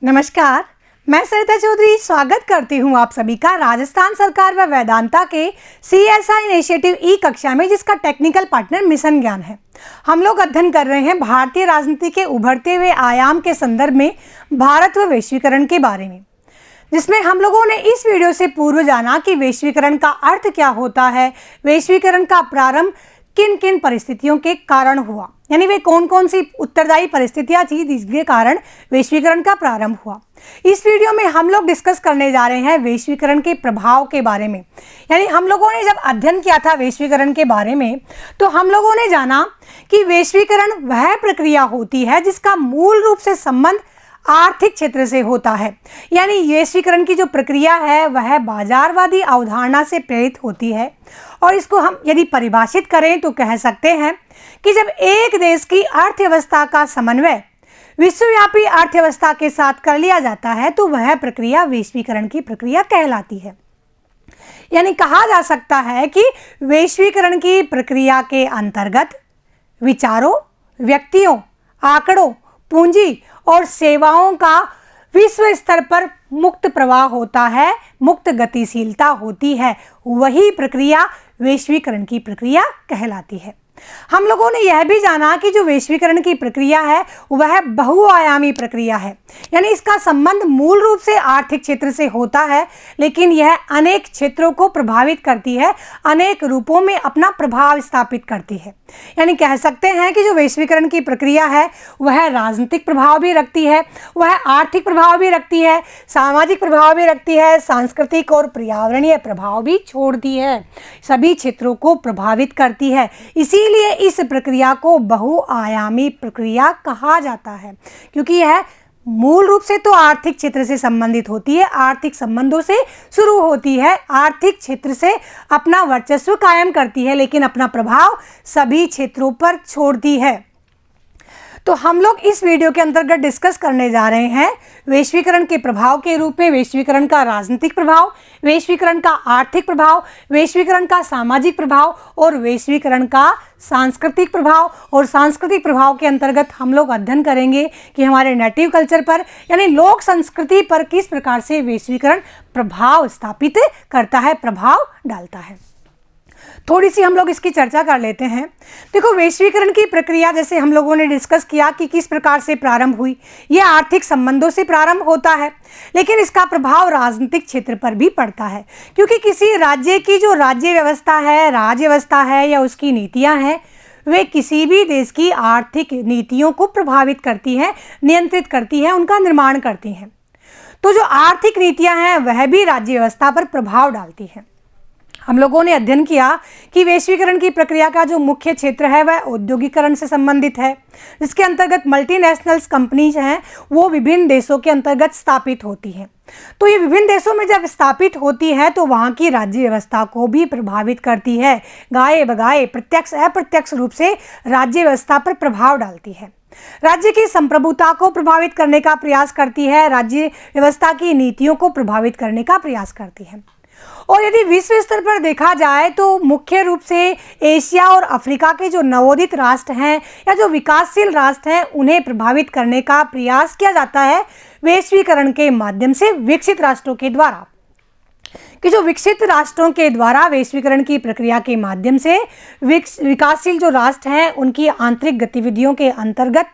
नमस्कार, मैं सरिता चौधरी स्वागत करती हूं आप सभी का राजस्थान सरकार व वेदांता के CSI इनिशिएटिव ई कक्षा में, जिसका टेक्निकल पार्टनर मिशन ज्ञान है। हम लोग अध्ययन कर रहे हैं भारतीय राजनीति के उभरते हुए आयाम के संदर्भ में भारत व वैश्वीकरण के बारे में, जिसमें हम लोगों ने इस वीडियो से पूर्व जाना कि वैश्वीकरण का अर्थ क्या होता है, वैश्वीकरण का प्रारंभ किन किन परिस्थितियों के कारण हुआ, यानी वे कौन कौन सी उत्तरदायी परिस्थितियां थी जिसके कारण वैश्वीकरण का प्रारंभ हुआ। इस वीडियो में हम लोग डिस्कस करने जा रहे हैं वैश्वीकरण के प्रभाव के बारे में। यानी हम लोगों ने जब अध्ययन किया था वैश्वीकरण के बारे में, तो हम लोगों ने जाना कि वैश्वीकरण वह प्रक्रिया होती है जिसका मूल रूप से संबंध आर्थिक क्षेत्र से होता है। यानी वैश्वीकरण की जो प्रक्रिया है वह बाजारवादी अवधारणा से प्रेरित होती है, और इसको हम यदि परिभाषित करें तो कह सकते हैं कि जब एक देश की अर्थव्यवस्था का समन्वय विश्वव्यापी अर्थव्यवस्था के साथ कर लिया जाता है तो वह प्रक्रिया वैश्वीकरण की प्रक्रिया कहलाती है। यानी कहा जा सकता है कि वैश्वीकरण की प्रक्रिया के अंतर्गत विचारों, व्यक्तियों, आंकड़ों, पूंजी और सेवाओं का विश्व स्तर पर मुक्त प्रवाह होता है, मुक्त गतिशीलता होती है। वही प्रक्रिया वैश्वीकरण की प्रक्रिया कहलाती है। हम लोगों ने यह भी जाना कि जो वैश्वीकरण की प्रक्रिया है वह बहुआयामी प्रक्रिया है। यानी इसका संबंध मूल रूप से आर्थिक क्षेत्र से होता है, लेकिन यह अनेक क्षेत्रों को प्रभावित करती है, अनेक रूपों में अपना प्रभाव स्थापित करती है। यानी कह सकते हैं कि जो वैश्वीकरण की प्रक्रिया है वह राजनीतिक प्रभाव भी रखती है, वह आर्थिक प्रभाव भी रखती है, सामाजिक प्रभाव भी रखती है, सांस्कृतिक और पर्यावरणीय प्रभाव भी छोड़ती है, सभी क्षेत्रों को प्रभावित करती है। इसीलिए इस प्रक्रिया को बहुआयामी प्रक्रिया कहा जाता है, क्योंकि यह मूल रूप से तो आर्थिक क्षेत्र से संबंधित होती है, आर्थिक संबंधों से शुरू होती है, आर्थिक क्षेत्र से अपना वर्चस्व कायम करती है, लेकिन अपना प्रभाव सभी क्षेत्रों पर छोड़ती है। तो हम लोग इस वीडियो के अंतर्गत डिस्कस करने जा रहे हैं वैश्वीकरण के प्रभाव के रूप में वैश्वीकरण का राजनीतिक प्रभाव, वैश्वीकरण का आर्थिक प्रभाव, वैश्वीकरण का सामाजिक प्रभाव और वैश्वीकरण का सांस्कृतिक प्रभाव। और सांस्कृतिक प्रभाव के अंतर्गत हम लोग अध्ययन करेंगे कि हमारे नेटिव कल्चर पर यानी लोक संस्कृति पर किस प्रकार से वैश्वीकरण प्रभाव स्थापित करता है, प्रभाव डालता है। थोड़ी सी हम लोग इसकी चर्चा कर लेते हैं। देखो, वैश्वीकरण की प्रक्रिया जैसे हम लोगों ने डिस्कस किया कि किस प्रकार से प्रारंभ हुई, यह आर्थिक संबंधों से प्रारंभ होता है, लेकिन इसका प्रभाव राजनीतिक क्षेत्र पर भी पड़ता है, क्योंकि किसी राज्य की जो राज्य व्यवस्था है, राज व्यवस्था है या उसकी नीतियां हैं, वे किसी भी देश की आर्थिक नीतियों को प्रभावित करती हैं, नियंत्रित करती हैं, उनका निर्माण करती हैं। तो जो आर्थिक नीतियां हैं वह भी राज्य व्यवस्था पर प्रभाव डालती हैं। हम लोगों ने अध्ययन किया कि वैश्वीकरण की प्रक्रिया का जो मुख्य क्षेत्र है वह औद्योगिकरण से संबंधित है, जिसके अंतर्गत मल्टीनेशनल्स कंपनीज हैं वो विभिन्न देशों के अंतर्गत स्थापित होती हैं। तो ये विभिन्न देशों में जब स्थापित होती है तो वहाँ की राज्य व्यवस्था को भी प्रभावित करती है, गाये बगाये प्रत्यक्ष अप्रत्यक्ष रूप से राज्य व्यवस्था पर प्रभाव डालती है, राज्य की संप्रभुता को प्रभावित करने का प्रयास करती है, राज्य व्यवस्था की नीतियों को प्रभावित करने का प्रयास करती है। और यदि विश्व स्तर पर देखा जाए तो मुख्य रूप से एशिया और अफ्रीका के जो नवोदित राष्ट्र हैं या जो विकासशील राष्ट्र हैं उन्हें प्रभावित करने का प्रयास किया जाता है वैश्वीकरण के माध्यम से, विकसित राष्ट्रों के द्वारा। कि जो विकसित राष्ट्रों के द्वारा वैश्वीकरण की प्रक्रिया के माध्यम से विकासशील जो राष्ट्र हैं उनकी आंतरिक गतिविधियों के अंतर्गत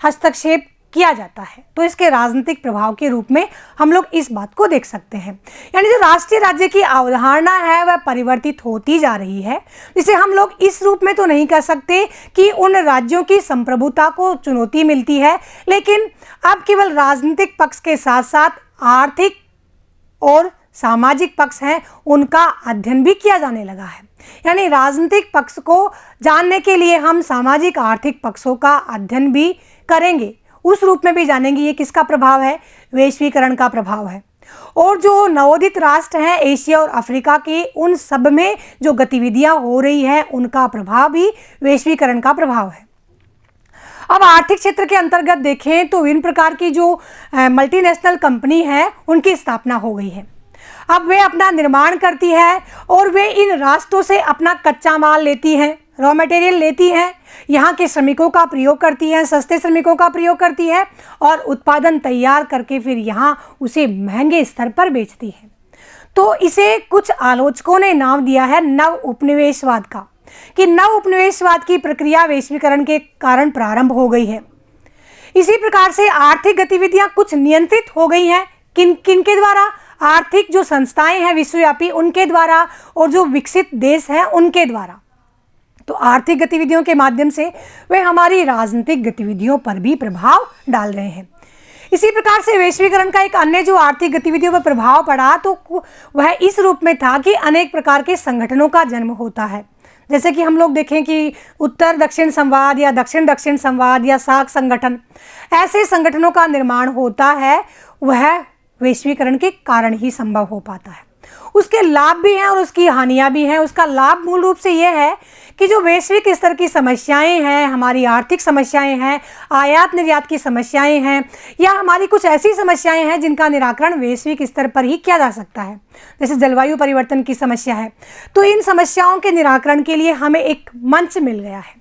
हस्तक्षेप किया जाता है। तो इसके राजनीतिक प्रभाव के रूप में हम लोग इस बात को देख सकते हैं। यानी जो राष्ट्रीय राज्य की अवधारणा है वह परिवर्तित होती जा रही है, जिसे हम लोग इस रूप में तो नहीं कह सकते कि उन राज्यों की संप्रभुता को चुनौती मिलती है, लेकिन अब केवल राजनीतिक पक्ष के साथ साथ आर्थिक और सामाजिक पक्ष हैं उनका अध्ययन भी किया जाने लगा है। यानी राजनीतिक पक्ष को जानने के लिए हम सामाजिक आर्थिक पक्षों का अध्ययन भी करेंगे, उस रूप में भी जानेंगे ये किसका प्रभाव है, वैश्वीकरण का प्रभाव है। और जो नवोदित राष्ट्र हैं एशिया और अफ्रीका के, उन सब में जो गतिविधियां हो रही हैं उनका प्रभाव भी वैश्वीकरण का प्रभाव है। अब आर्थिक क्षेत्र के अंतर्गत देखें तो विभिन्न प्रकार की जो मल्टीनेशनल कंपनी है उनकी स्थापना हो गई है। अब वे अपना निर्माण करती है और वे इन राष्ट्रों से अपना कच्चा माल लेती हैं, रॉ मटेरियल लेती हैं, यहाँ के श्रमिकों का प्रयोग करती हैं, सस्ते श्रमिकों का प्रयोग करती है और उत्पादन तैयार करके फिर यहाँ उसे महंगे स्तर पर बेचती है। तो इसे कुछ आलोचकों ने नाम दिया है नव उपनिवेशवाद का, कि नव उपनिवेशवाद की प्रक्रिया वैश्वीकरण के कारण प्रारंभ हो गई है। इसी प्रकार से आर्थिक गतिविधियां कुछ नियंत्रित हो गई हैं, किन के द्वारा? आर्थिक जो संस्थाएं हैं विश्वव्यापी उनके द्वारा और जो विकसित देश हैं उनके द्वारा। तो आर्थिक गतिविधियों के माध्यम से वे हमारी राजनीतिक गतिविधियों पर भी प्रभाव डाल रहे हैं। इसी प्रकार से वैश्वीकरण का एक अन्य जो आर्थिक गतिविधियों पर प्रभाव पड़ा तो वह इस रूप में था कि अनेक प्रकार के संगठनों का जन्म होता है। जैसे कि हम लोग देखें कि उत्तर दक्षिण संवाद या दक्षिण दक्षिण संवाद या सार्क संगठन, ऐसे संगठनों का निर्माण होता है, वह वैश्वीकरण के कारण ही संभव हो पाता है। उसके लाभ भी हैं और उसकी हानियां भी हैं। उसका लाभ मूल रूप से यह है कि जो वैश्विक स्तर की समस्याएं हैं, हमारी आर्थिक समस्याएं हैं, आयात निर्यात की समस्याएं हैं, या हमारी कुछ ऐसी समस्याएं हैं जिनका निराकरण वैश्विक स्तर पर ही किया जा सकता है, जैसे जलवायु परिवर्तन की समस्या है। तो इन समस्याओं के निराकरण के लिए हमें एक मंच मिल गया है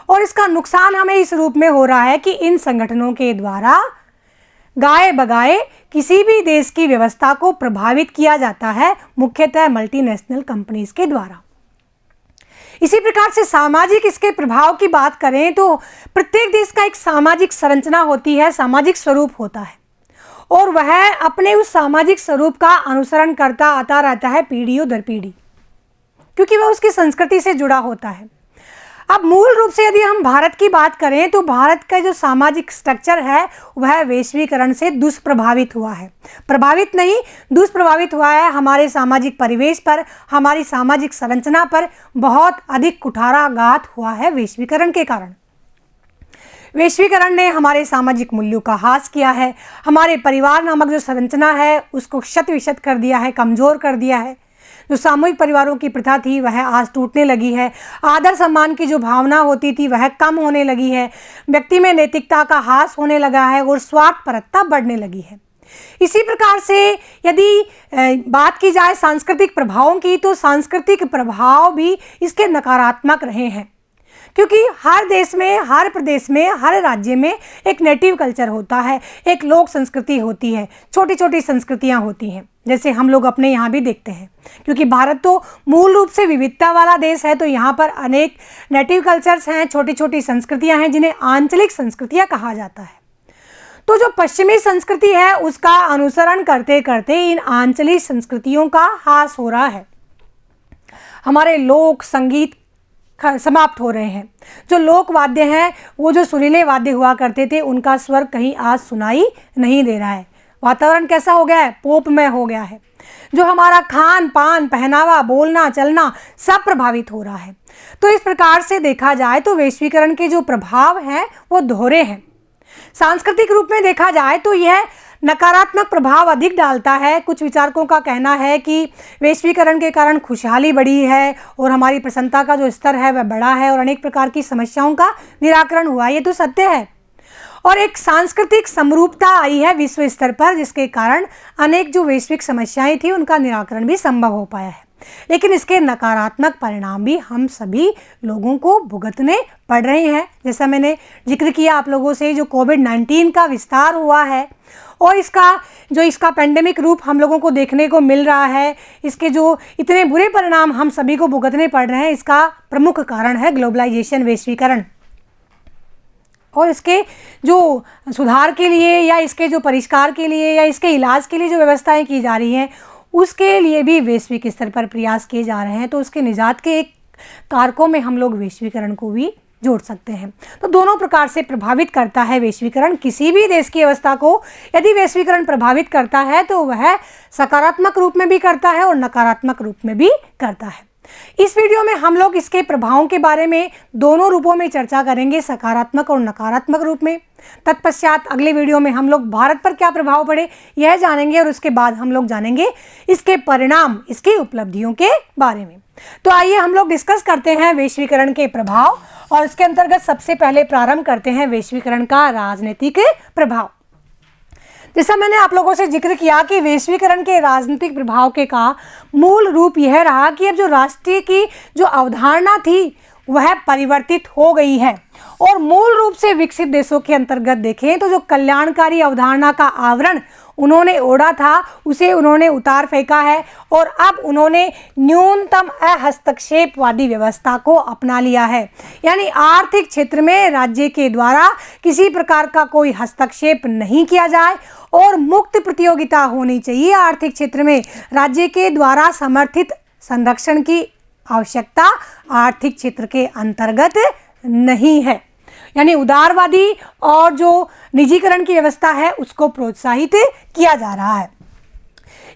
और इसका नुकसान हमें इस रूप में हो रहा है कि इन संगठनों के द्वारा गाए बगाए किसी भी देश की व्यवस्था को प्रभावित किया जाता है, मुख्यतः मल्टीनेशनल कंपनीज के द्वारा। इसी प्रकार से सामाजिक इसके प्रभाव की बात करें तो प्रत्येक देश का एक सामाजिक संरचना होती है, सामाजिक स्वरूप होता है और वह अपने उस सामाजिक स्वरूप का अनुसरण करता आता रहता है पीढ़ियों दर पीढ़ी, क्योंकि वह उसकी संस्कृति से जुड़ा होता है। अब मूल रूप से यदि हम भारत की बात करें तो भारत का जो सामाजिक स्ट्रक्चर है वह वैश्वीकरण से दुष्प्रभावित हुआ है। प्रभावित नहीं, दुष्प्रभावित हुआ है। हमारे सामाजिक परिवेश पर, हमारी सामाजिक संरचना पर बहुत अधिक कुठाराघात हुआ है वैश्वीकरण के कारण। वैश्वीकरण ने हमारे सामाजिक मूल्यों का ह्रास किया है, हमारे परिवार नामक जो संरचना है उसको शत विशत कर दिया है, कमज़ोर कर दिया है। जो सामूहिक परिवारों की प्रथा थी वह आज टूटने लगी है। आदर सम्मान की जो भावना होती थी वह कम होने लगी है। व्यक्ति में नैतिकता का ह्रास होने लगा है और स्वार्थपरता बढ़ने लगी है। इसी प्रकार से यदि बात की जाए सांस्कृतिक प्रभावों की तो सांस्कृतिक प्रभाव भी इसके नकारात्मक रहे हैं, क्योंकि हर देश में, हर प्रदेश में, हर राज्य में एक नेटिव कल्चर होता है, एक लोक संस्कृति होती है, छोटी छोटी संस्कृतियां होती हैं, जैसे हम लोग अपने यहाँ भी देखते हैं। क्योंकि भारत तो मूल रूप से विविधता वाला देश है, तो यहाँ पर अनेक नेटिव कल्चर्स हैं, छोटी छोटी संस्कृतियां हैं जिन्हें आंचलिक संस्कृतियां कहा जाता है। तो जो पश्चिमी संस्कृति है उसका अनुसरण करते करते इन आंचलिक संस्कृतियों का ह्रास हो रहा है। हमारे लोक संगीत समाप्त हो रहे हैं। जो लोक वाद्य हैं, वो जो सुरीले वाद्य हुआ करते थे, उनका स्वर कहीं आज सुनाई नहीं दे रहा है। वातावरण कैसा हो गया है? पोपमय हो गया है। जो हमारा खान पान, पहनावा, बोलना चलना सब प्रभावित हो रहा है। तो इस प्रकार से देखा जाए तो वैश्वीकरण के जो प्रभाव हैं वो दोहरे हैं। सांस्कृतिक रूप में देखा जाए तो यह नकारात्मक प्रभाव अधिक डालता है। कुछ विचारकों का कहना है कि वैश्वीकरण के कारण खुशहाली बढ़ी है और हमारी प्रसन्नता का जो स्तर है वह बढ़ा है और अनेक प्रकार की समस्याओं का निराकरण हुआ। ये तो सत्य है। और एक सांस्कृतिक समरूपता आई है विश्व स्तर पर, जिसके कारण अनेक जो वैश्विक समस्याएं थी उनका निराकरण भी संभव हो पाया है। लेकिन इसके नकारात्मक परिणाम भी हम सभी लोगों को भुगतने पड़ रहे हैं। जैसा मैंने जिक्र किया आप लोगों से, जो कोविड-19 का विस्तार हुआ है और इसका पेंडेमिक रूप हम लोगों को देखने को मिल रहा है, इसके जो इतने बुरे परिणाम हम सभी को भुगतने पड़ रहे हैं, इसका प्रमुख कारण है ग्लोबलाइजेशन, वैश्वीकरण। और इसके जो सुधार के लिए या इसके जो परिष्कार के लिए या इसके इलाज के लिए जो व्यवस्थाएं की जा रही हैं, उसके लिए भी वैश्विक स्तर पर प्रयास किए जा रहे हैं। तो उसके निजात के एक कारकों में हम लोग वैश्वीकरण को भी जोड़ सकते हैं। तो दोनों प्रकार से प्रभावित करता है वैश्वीकरण। किसी भी देश की अवस्था को यदि वैश्वीकरण प्रभावित करता है तो वह सकारात्मक रूप में भी करता है और नकारात्मक रूप में भी करता है। इस वीडियो में हम लोग इसके प्रभावों के बारे में दोनों रूपों में चर्चा करेंगे, सकारात्मक और नकारात्मक रूप में। तत्पश्चात अगले वीडियो में हम लोग भारत पर क्या प्रभाव पड़े यह जानेंगे और उसके बाद हम लोग जानेंगे इसके परिणाम, इसकी उपलब्धियों के बारे में। तो आइए हम लोग डिस्कस करते हैं वैश्वीकरण के प्रभाव और इसके अंतर्गत सबसे पहले प्रारंभ करते हैं वैश्वीकरण का राजनीतिक प्रभाव। जैसा मैंने आप लोगों से जिक्र किया कि वैश्वीकरण के राजनीतिक प्रभाव के का मूल रूप यह रहा कि अब जो राष्ट्रीय की जो अवधारणा थी वह परिवर्तित हो गई है। और मूल रूप से विकसित देशों के अंतर्गत देखें तो जो कल्याणकारी अवधारणा का आवरण उन्होंने ओढ़ा था उसे उन्होंने उतार फेंका है और अब उन्होंने न्यूनतम हस्तक्षेपवादी व्यवस्था को अपना लिया है। यानी आर्थिक क्षेत्र में राज्य के द्वारा किसी प्रकार का कोई हस्तक्षेप नहीं किया जाए और मुक्त प्रतियोगिता होनी चाहिए। आर्थिक क्षेत्र में राज्य के द्वारा समर्थित संरक्षण की आवश्यकता आर्थिक क्षेत्र के अंतर्गत नहीं है। यानी उदारवादी और जो निजीकरण की व्यवस्था है उसको प्रोत्साहित किया जा रहा है।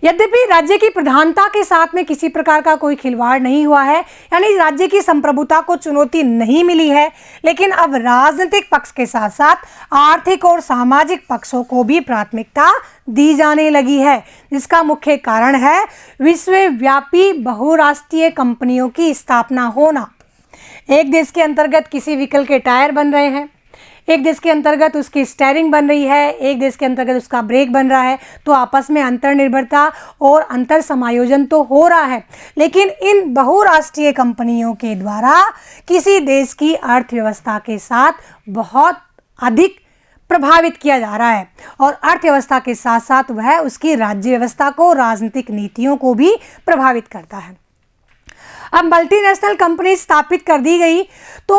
यद्यपि राज्य की प्रधानता के साथ में किसी प्रकार का कोई खिलवाड़ नहीं हुआ है, यानी राज्य की संप्रभुता को चुनौती नहीं मिली है, लेकिन अब राजनीतिक पक्ष के साथ साथ आर्थिक और सामाजिक पक्षों को भी प्राथमिकता दी जाने लगी है, जिसका मुख्य कारण है विश्वव्यापी बहुराष्ट्रीय कंपनियों की स्थापना होना। एक देश के अंतर्गत किसी व्हीकल के टायर बन रहे हैं, एक देश के अंतर्गत उसकी स्टीयरिंग बन रही है, एक देश के अंतर्गत उसका ब्रेक बन रहा है, तो आपस में अंतर्निर्भरता और अंतर समायोजन तो हो रहा है, लेकिन इन बहुराष्ट्रीय कंपनियों के द्वारा किसी देश की अर्थव्यवस्था के साथ बहुत अधिक प्रभावित किया जा रहा है और अर्थव्यवस्था के साथ साथ वह उसकी राज्य व्यवस्था को, राजनीतिक नीतियों को भी प्रभावित करता है। अब मल्टीनेशनल कंपनी स्थापित कर दी गई तो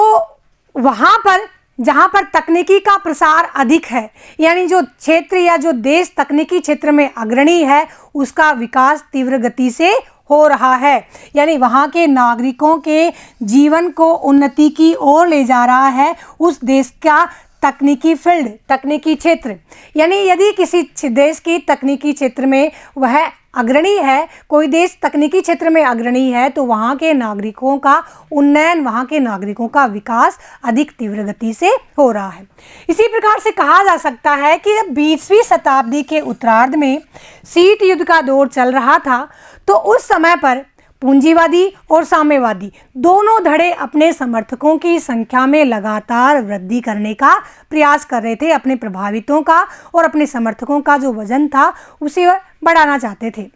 वहाँ पर जहाँ पर तकनीकी का प्रसार अधिक है, यानी जो क्षेत्र या जो देश तकनीकी क्षेत्र में अग्रणी है उसका विकास तीव्र गति से हो रहा है, यानी वहाँ के नागरिकों के जीवन को उन्नति की ओर ले जा रहा है उस देश का तकनीकी फील्ड, तकनीकी क्षेत्र। यानी यदि किसी देश की तकनीकी क्षेत्र में वह अग्रणी है, कोई देश तकनीकी क्षेत्र में अग्रणी है, तो वहाँ के नागरिकों का उन्नयन, वहाँ के नागरिकों का विकास अधिक तीव्र गति से हो रहा है। इसी प्रकार से कहा जा सकता है कि जब 20वीं शताब्दी के उत्तरार्ध में शीत युद्ध का दौर चल रहा था तो उस समय पर पूंजीवादी और साम्यवादी दोनों धड़े अपने समर्थकों की संख्या में लगातार वृद्धि करने का प्रयास कर रहे थे। अपने प्रभावितों का और अपने समर्थकों का जो वजन था उसे बढ़ाना चाहते थे।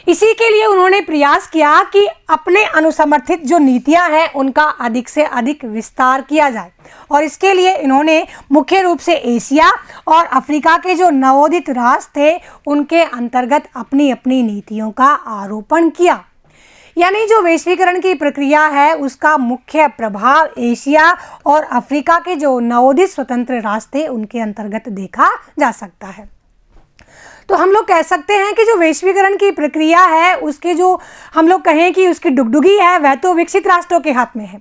इसी के लिए उन्होंने प्रयास किया कि अपने अनुसमर्थित जो नीतियां हैं उनका अधिक से अधिक विस्तार किया जाए और इसके लिए इन्होंने मुख्य रूप से एशिया और अफ्रीका के जो नवोदित राष्ट्र थे उनके अंतर्गत अपनी अपनी नीतियों का आरोपण किया। यानी जो वैश्वीकरण की प्रक्रिया है उसका मुख्य प्रभाव एशिया और अफ्रीका के जो नवोदित स्वतंत्र राष्ट्र थे उनके अंतर्गत देखा जा सकता है। तो हम लोग कह सकते हैं कि जो वैश्वीकरण की प्रक्रिया है उसके जो हम लोग कहें कि उसकी डुगडुगी है वह तो विकसित राष्ट्रों के हाथ में है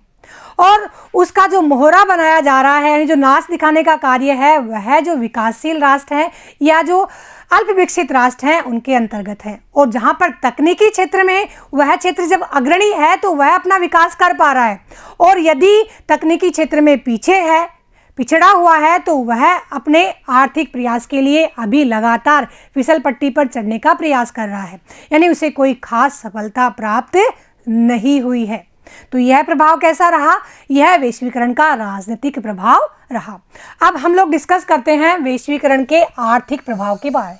और उसका जो मोहरा बनाया जा रहा है, यानी जो नाच दिखाने का कार्य है, वह जो विकासशील राष्ट्र हैं या जो अल्प विकसित राष्ट्र हैं उनके अंतर्गत है। और जहाँ पर तकनीकी क्षेत्र में वह क्षेत्र जब अग्रणी है तो वह अपना विकास कर पा रहा है और यदि तकनीकी क्षेत्र में पीछे है, पिछड़ा हुआ है, तो वह अपने आर्थिक प्रयास के लिए अभी लगातार फिसल पट्टी पर चढ़ने का प्रयास कर रहा है, यानी उसे कोई खास सफलता प्राप्त नहीं हुई है। तो यह प्रभाव कैसा रहा? यह वैश्वीकरण का राजनीतिक प्रभाव रहा। अब हम लोग डिस्कस करते हैं वैश्वीकरण के आर्थिक प्रभाव के बारे में।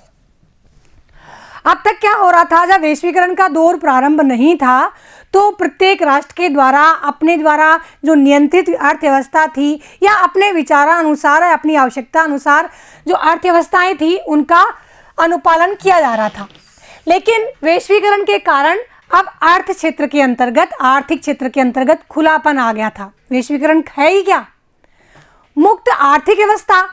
अब तक क्या हो रहा था, जब वैश्वीकरण का दौर प्रारंभ नहीं था तो प्रत्येक राष्ट्र के द्वारा अपने द्वारा जो नियंत्रित अर्थव्यवस्था थी या अपने विचारानुसार, अपनी आवश्यकता अनुसार जो अर्थव्यवस्थाएं थी उनका अनुपालन किया जा रहा था। लेकिन वैश्वीकरण के कारण अब अर्थ क्षेत्र के अंतर्गत, आर्थिक क्षेत्र के अंतर्गत खुलापन आ गया था। वैश्वीकरण है ही क्या? मुक्त आर्थिक व्यवस्था।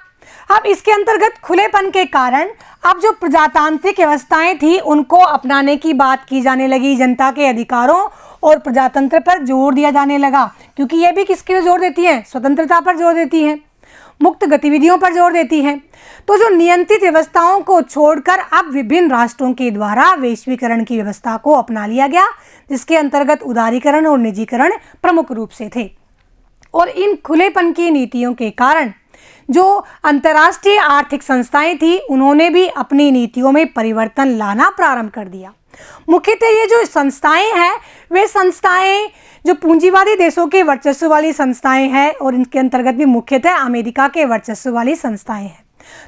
अब इसके अंतर्गत खुलेपन के कारण अब जो प्रजातांत्रिक व्यवस्थाएं थी उनको अपनाने की बात की जाने लगी। जनता के अधिकारों और प्रजातंत्र पर जोर दिया जाने लगा, क्योंकि ये भी किसके जोर देती हैं? स्वतंत्रता पर जोर देती हैं, मुक्त गतिविधियों पर जोर देती हैं। तो जो नियंत्रित व्यवस्थाओं को छोड़कर अब विभिन्न राष्ट्रों के द्वारा वैश्वीकरण की व्यवस्था को अपना लिया गया, जिसके अंतर्गत उदारीकरण और निजीकरण प्रमुख रूप से थे। और इन खुलेपन की नीतियों के कारण जो अंतर्राष्ट्रीय आर्थिक संस्थाएं थी उन्होंने भी अपनी नीतियों में परिवर्तन लाना प्रारंभ कर दिया। मुख्यतः ये जो संस्थाएं हैं वे संस्थाएं जो पूंजीवादी देशों के वर्चस्व वाली संस्थाएं हैं और इनके अंतर्गत भी मुख्यतः अमेरिका के वर्चस्व वाली संस्थाएं हैं।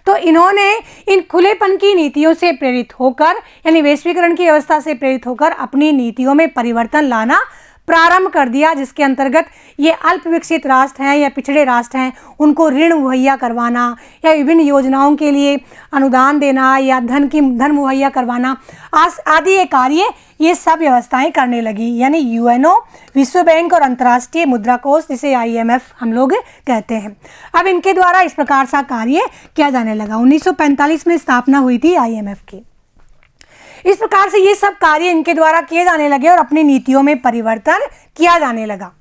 तो इन्होंने इन खुलेपन की नीतियों से प्रेरित होकर, यानी वैश्वीकरण की व्यवस्था से प्रेरित होकर अपनी नीतियों में परिवर्तन लाना प्रारंभ कर दिया, जिसके अंतर्गत ये अल्प विकसित राष्ट्र हैं या पिछड़े राष्ट्र हैं उनको ऋण मुहैया करवाना या विभिन्न योजनाओं के लिए अनुदान देना या धन मुहैया करवाना आदि ये कार्य ये सब व्यवस्थाएं करने लगी। यानी यूएनओ, विश्व बैंक और अंतर्राष्ट्रीय मुद्रा कोष जिसे IMF हम लोग कहते हैं, अब इनके द्वारा इस प्रकार सा कार्य किया जाने लगा। 1945 में स्थापना हुई थी IMF की। इस प्रकार से ये सब कार्य इनके द्वारा किए जाने लगे और अपनी नीतियों में परिवर्तन किया जाने लगा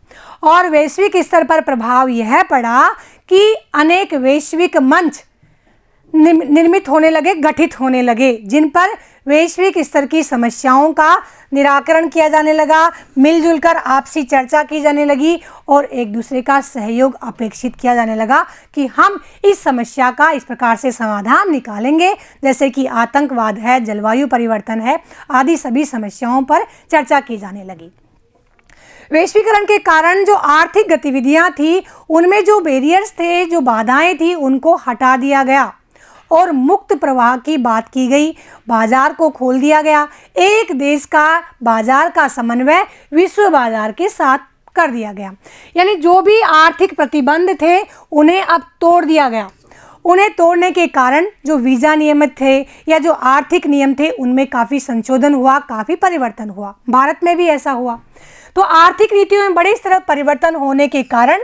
और वैश्विक स्तर पर प्रभाव यह पड़ा कि अनेक वैश्विक मंच निर्मित होने लगे, गठित होने लगे, जिन पर वैश्विक स्तर की समस्याओं का निराकरण किया जाने लगा, मिलजुल कर आपसी चर्चा की जाने लगी और एक दूसरे का सहयोग अपेक्षित किया जाने लगा कि हम इस समस्या का इस प्रकार से समाधान निकालेंगे, जैसे कि आतंकवाद है, जलवायु परिवर्तन है आदि सभी समस्याओं पर चर्चा की जाने लगी। वैश्वीकरण के कारण जो आर्थिक गतिविधियां थी उनमें जो बैरियर्स थे, जो बाधाएं थी, उनको हटा दिया गया और मुक्त प्रवाह की बात की गई। बाजार को खोल दिया गया, एक देश का बाजार का समन्वय विश्व बाजार के साथ कर दिया गया। यानी जो भी आर्थिक प्रतिबंध थे उन्हें अब तोड़ दिया गया। उन्हें तोड़ने के कारण जो वीज़ा नियम थे या जो आर्थिक नियम थे उनमें काफ़ी संशोधन हुआ, काफ़ी परिवर्तन हुआ। भारत में भी ऐसा हुआ। तो आर्थिक नीतियों में बड़े स्तर पर परिवर्तन होने के कारण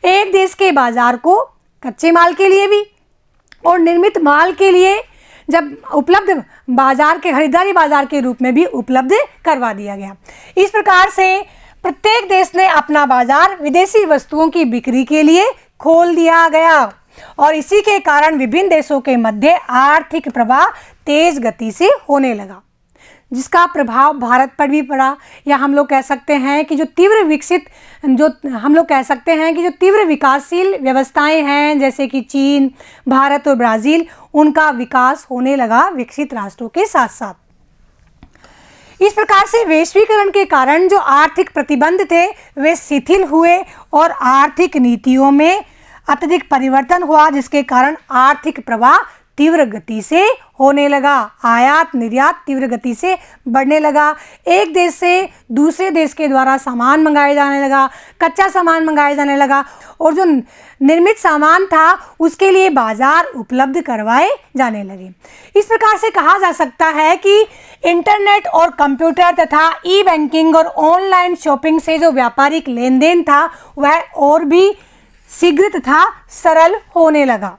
एक देश के बाजार को कच्चे माल के लिए भी और निर्मित माल के लिए जब उपलब्ध बाजार के खरीदारी बाजार के रूप में भी उपलब्ध करवा दिया गया। इस प्रकार से प्रत्येक देश ने अपना बाजार विदेशी वस्तुओं की बिक्री के लिए खोल दिया गया और इसी के कारण विभिन्न देशों के मध्य आर्थिक प्रवाह तेज गति से होने लगा, जिसका प्रभाव भारत पर भी पड़ा। या हम लोग कह सकते हैं कि जो तीव्र विकासशील व्यवस्थाएं हैं जैसे कि चीन, भारत और ब्राज़ील, उनका विकास होने लगा विकसित राष्ट्रों के साथ साथ। इस प्रकार से वैश्वीकरण के कारण जो आर्थिक प्रतिबंध थे वे शिथिल हुए और आर्थिक नीतियों में अत्यधिक परिवर्तन हुआ, जिसके कारण आर्थिक प्रवाह तीव्र गति से होने लगा, आयात निर्यात तीव्र गति से बढ़ने लगा, एक देश से दूसरे देश के द्वारा सामान मंगाया जाने लगा, कच्चा सामान मंगाया जाने लगा और जो निर्मित सामान था उसके लिए बाजार उपलब्ध करवाए जाने लगे। इस प्रकार से कहा जा सकता है कि इंटरनेट और कंप्यूटर तथा ई बैंकिंग और ऑनलाइन शॉपिंग से जो व्यापारिक लेन देन था वह और भी शीघ्र तथा सरल होने लगा।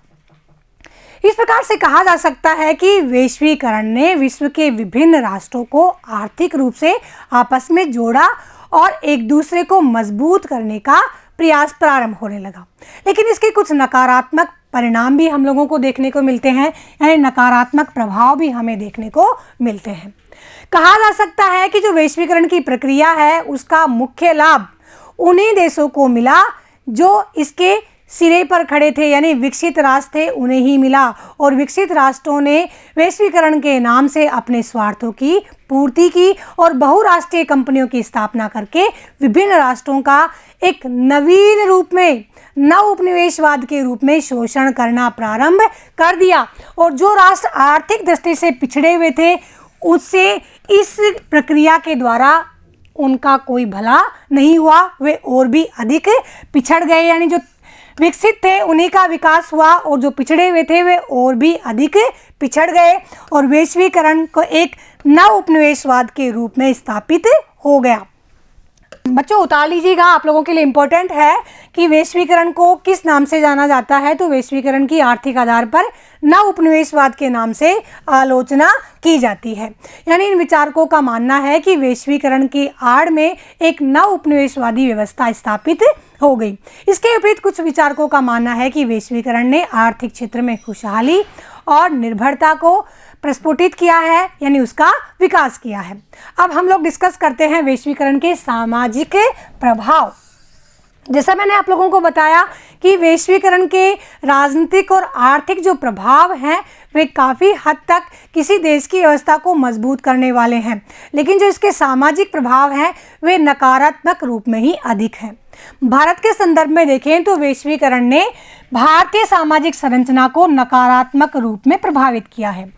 इस प्रकार से कहा जा सकता है कि वैश्वीकरण ने विश्व के विभिन्न राष्ट्रों को आर्थिक रूप से आपस में जोड़ा और एक दूसरे को मजबूत करने का प्रयास प्रारंभ होने लगा। लेकिन इसके कुछ नकारात्मक परिणाम भी हम लोगों को देखने को मिलते हैं, यानी नकारात्मक प्रभाव भी हमें देखने को मिलते हैं। कहा जा सकता है कि जो वैश्वीकरण की प्रक्रिया है उसका मुख्य लाभ उन्हीं देशों को मिला जो इसके सिरे पर खड़े थे, यानी विकसित राष्ट्र थे, उन्हें ही मिला और विकसित राष्ट्रों ने वैश्वीकरण के नाम से अपने स्वार्थों की पूर्ति की और बहुराष्ट्रीय कंपनियों की स्थापना करके विभिन्न राष्ट्रों का एक नवीन रूप में नव उपनिवेशवाद के रूप में शोषण करना प्रारंभ कर दिया और जो राष्ट्र आर्थिक दृष्टि से पिछड़े हुए थे उससे इस प्रक्रिया के द्वारा उनका कोई भला नहीं हुआ, वे और भी अधिक पिछड़ गए। यानी जो विकसित थे उन्हीं का विकास हुआ और जो पिछड़े हुए थे वे और भी अधिक पिछड़ गए और वैश्वीकरण को एक नव उपनिवेशवाद के रूप में स्थापित हो गया। बच्चों उतार लीजिएगा, आप लोगों के लिए इम्पोर्टेंट है कि वैश्वीकरण को किस नाम से जाना जाता है। तो वैश्वीकरण की आर्थिक आधार पर नव उपनिवेशवाद के नाम से आलोचना की जाती है। यानी इन विचारकों का मानना है कि वैश्वीकरण की आड़ में एक नव उपनिवेशवादी व्यवस्था स्थापित हो गई। इसके विपरीत कुछ विचारकों का मानना है कि वैश्वीकरण ने आर्थिक क्षेत्र में खुशहाली और निर्भरता को प्रस्फुटित किया है, यानी उसका विकास किया है। अब हम लोग डिस्कस करते हैं वैश्वीकरण के सामाजिक प्रभाव। जैसा मैंने आप लोगों को बताया कि वैश्वीकरण के राजनीतिक और आर्थिक जो प्रभाव हैं वे काफ़ी हद तक किसी देश की व्यवस्था को मजबूत करने वाले हैं, लेकिन जो इसके सामाजिक प्रभाव हैं वे नकारात्मक रूप में ही अधिक हैं। भारत के संदर्भ में देखें तो वैश्वीकरण ने भारतीय सामाजिक संरचना को नकारात्मक रूप में प्रभावित किया है।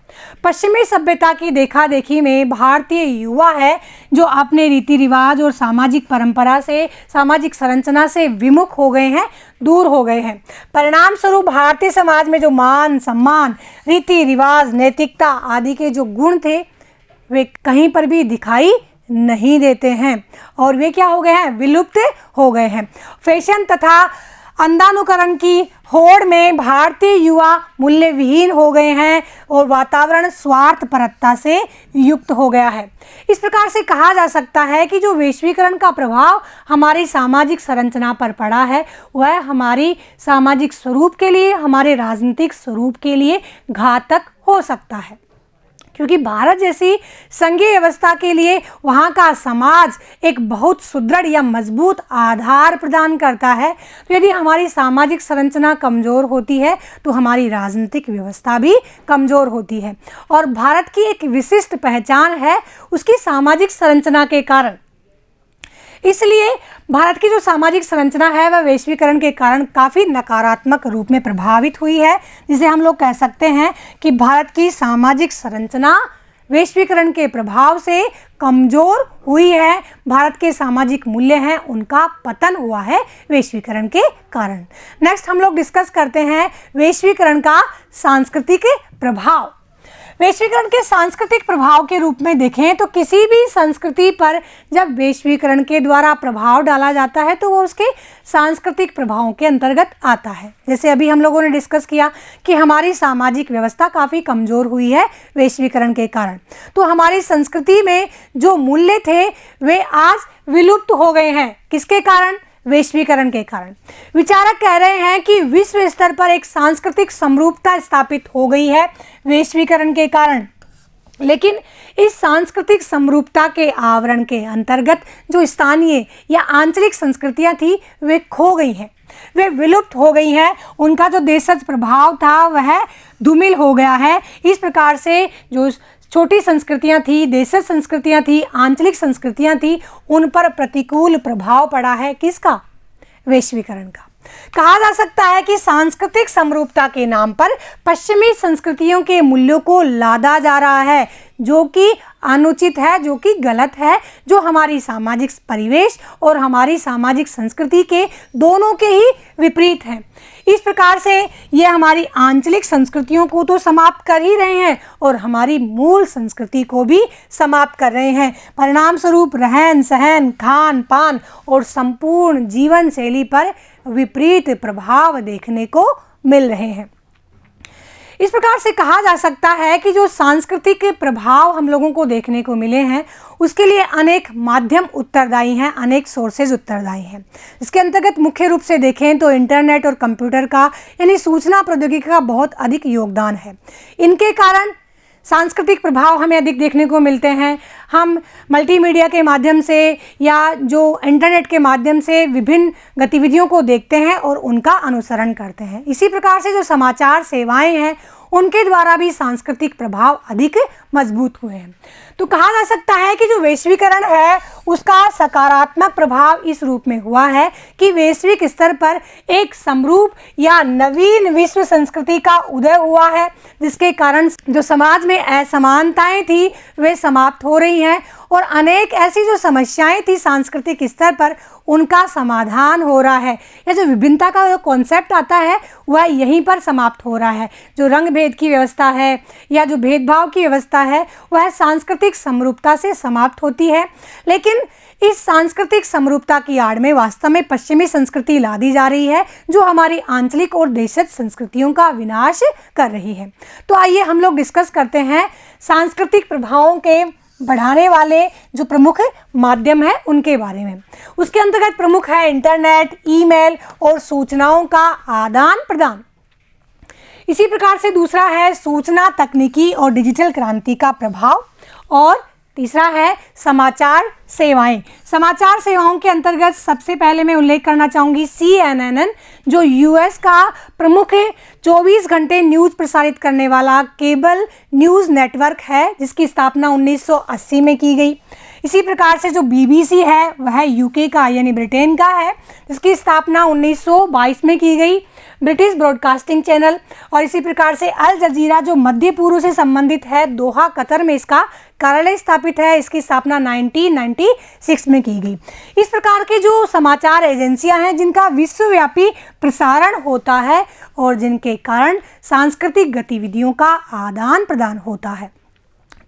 पश्चिमी सभ्यता की देखा देखी में भारतीय युवा है जो अपने रीति रिवाज और सामाजिक परंपरा से, सामाजिक संरचना से विमुख हो गए हैं, दूर हो गए हैं। परिणाम स्वरूप भारतीय समाज में जो मान सम्मान, रीति रिवाज, नैतिकता आदि के जो गुण थे वे कहीं पर भी दिखाई नहीं देते हैं और वे क्या हो गए हैं, विलुप्त हो गए हैं। फैशन तथा अंधानुकरण की होड़ में भारतीय युवा मूल्य विहीन हो गए हैं और वातावरण स्वार्थपरता से युक्त हो गया है। इस प्रकार से कहा जा सकता है कि जो वैश्वीकरण का प्रभाव हमारी सामाजिक संरचना पर पड़ा है वह हमारी सामाजिक स्वरूप के लिए, हमारे राजनीतिक स्वरूप के लिए घातक हो सकता है, क्योंकि भारत जैसी संघीय व्यवस्था के लिए वहाँ का समाज एक बहुत सुदृढ़ या मजबूत आधार प्रदान करता है। तो यदि हमारी सामाजिक संरचना कमज़ोर होती है तो हमारी राजनीतिक व्यवस्था भी कमज़ोर होती है। और भारत की एक विशिष्ट पहचान है उसकी सामाजिक संरचना के कारण। इसलिए भारत की जो सामाजिक संरचना है वह वैश्वीकरण के कारण काफ़ी नकारात्मक रूप में प्रभावित हुई है, जिसे हम लोग कह सकते हैं कि भारत की सामाजिक संरचना वैश्वीकरण के प्रभाव से कमज़ोर हुई है। भारत के सामाजिक मूल्य हैं उनका पतन हुआ है वैश्वीकरण के कारण। नेक्स्ट हम लोग डिस्कस करते हैं वैश्वीकरण का सांस्कृतिक प्रभाव। वैश्वीकरण के सांस्कृतिक प्रभाव के रूप में देखें तो किसी भी संस्कृति पर जब वैश्वीकरण के द्वारा प्रभाव डाला जाता है तो वो उसके सांस्कृतिक प्रभावों के अंतर्गत आता है। जैसे अभी हम लोगों ने डिस्कस किया कि हमारी सामाजिक व्यवस्था काफ़ी कमज़ोर हुई है वैश्वीकरण के कारण, तो हमारी संस्कृति में जो मूल्य थे वे आज विलुप्त हो गए हैं। किसके कारण? वैश्वीकरण के कारण। विचारक कह रहे हैं कि विश्व स्तर पर एक सांस्कृतिक समरूपता स्थापित हो गई है वैश्वीकरण के कारण, लेकिन इस सांस्कृतिक समरूपता के आवरण के अंतर्गत जो स्थानीय या आंचलिक संस्कृतियां थी वे खो गई हैं, वे विलुप्त हो गई हैं। उनका जो देशज प्रभाव था वह धूमिल हो गया है। इस प्रकार से जो छोटी संस्कृतियां थी, देशज संस्कृतियां थी, आंचलिक संस्कृतियां थी, उन पर प्रतिकूल प्रभाव पड़ा है। किसका? वैश्वीकरण का। कहा जा सकता है कि सांस्कृतिक समरूपता के नाम पर पश्चिमी संस्कृतियों के मूल्यों को लादा जा रहा है, जो कि अनुचित है, जो कि गलत है, जो हमारी सामाजिक परिवेश और हमारी सामाजिक संस्कृति के दोनों के ही विपरीत है। इस प्रकार से ये हमारी आंचलिक संस्कृतियों को तो समाप्त कर ही रहे हैं और हमारी मूल संस्कृति को भी समाप्त कर रहे हैं। परिणाम स्वरूप रहन सहन, खान पान और संपूर्ण जीवन शैली पर विपरीत प्रभाव देखने को मिल रहे हैं। इस प्रकार से कहा जा सकता है कि जो सांस्कृतिक प्रभाव हम लोगों को देखने को मिले हैं उसके लिए अनेक माध्यम उत्तरदायी हैं, अनेक सोर्सेज उत्तरदायी हैं। इसके अंतर्गत मुख्य रूप से देखें तो इंटरनेट और कंप्यूटर का यानी सूचना प्रौद्योगिकी का बहुत अधिक योगदान है। इनके कारण सांस्कृतिक प्रभाव हमें अधिक देखने को मिलते हैं। हम मल्टीमीडिया के माध्यम से या जो इंटरनेट के माध्यम से विभिन्न गतिविधियों को देखते हैं और उनका अनुसरण करते हैं। इसी प्रकार से जो समाचार सेवाएं हैं उनके द्वारा भी सांस्कृतिक प्रभाव अधिक मजबूत हुए हैं। तो कहा जा सकता है कि जो वैश्वीकरण है उसका सकारात्मक प्रभाव इस रूप में हुआ है कि वैश्विक स्तर पर एक समरूप या नवीन विश्व संस्कृति का उदय हुआ है, जिसके कारण जो समाज में असमानताएं थी वे समाप्त हो रही हैं और अनेक ऐसी जो समस्याएं थी सांस्कृतिक स्तर पर उनका समाधान हो रहा है। या जो विभिन्नता का जो कॉन्सेप्ट आता है वह यहीं पर समाप्त हो रहा है। जो रंग भेद की व्यवस्था है या जो भेदभाव की व्यवस्था है वह सांस्कृतिक समरूपता से समाप्त होती है। लेकिन इस सांस्कृतिक समरूपता की आड़ में वास्तव में पश्चिमी संस्कृति ला दी जा रही है जो हमारी आंचलिक और देशज संस्कृतियों का विनाश कर रही है। तो आइए हम लोग डिस्कस करते हैं सांस्कृतिक प्रभावों के बढ़ाने वाले जो प्रमुख माध्यम है उनके बारे में। उसके अंतर्गत प्रमुख है इंटरनेट, ईमेल और सूचनाओं का आदान प्रदान। इसी प्रकार से दूसरा है सूचना तकनीकी और डिजिटल क्रांति का प्रभाव और तीसरा है समाचार सेवाएं। समाचार सेवाओं के अंतर्गत सबसे पहले मैं उल्लेख करना चाहूँगी CNN, जो यूएस का प्रमुख 24 घंटे न्यूज़ प्रसारित करने वाला केबल न्यूज़ नेटवर्क है, जिसकी स्थापना 1980 में की गई। इसी प्रकार से जो BBC है वह UK का यानी ब्रिटेन का है, जिसकी स्थापना 1922 में की गई, ब्रिटिश ब्रॉडकास्टिंग चैनल। और इसी प्रकार से अल जजीरा जो मध्य पूर्व से संबंधित है, दोहा कतर में इसका कार्यालय स्थापित है, इसकी स्थापना 1996 में की गई। इस प्रकार के जो समाचार एजेंसियां हैं जिनका विश्वव्यापी प्रसारण होता है और जिनके कारण सांस्कृतिक गतिविधियों का आदान प्रदान होता है।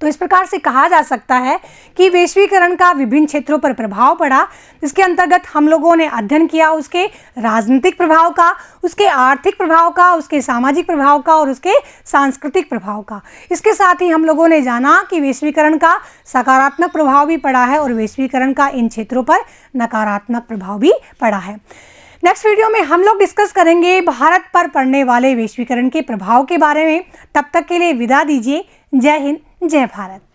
तो इस प्रकार से कहा जा सकता है कि वैश्वीकरण का विभिन्न क्षेत्रों पर प्रभाव पड़ा, जिसके अंतर्गत हम लोगों ने अध्ययन किया उसके राजनीतिक प्रभाव का, उसके आर्थिक प्रभाव का, उसके सामाजिक प्रभाव का और उसके सांस्कृतिक प्रभाव का। इसके साथ ही हम लोगों ने जाना कि वैश्वीकरण का सकारात्मक प्रभाव भी पड़ा है और वैश्वीकरण का इन क्षेत्रों पर नकारात्मक प्रभाव भी पड़ा है। नेक्स्ट वीडियो में हम लोग डिस्कस करेंगे भारत पर पड़ने वाले वैश्वीकरण के प्रभाव के बारे में। तब तक के लिए विदा दीजिए। जय हिंद, जय भारत।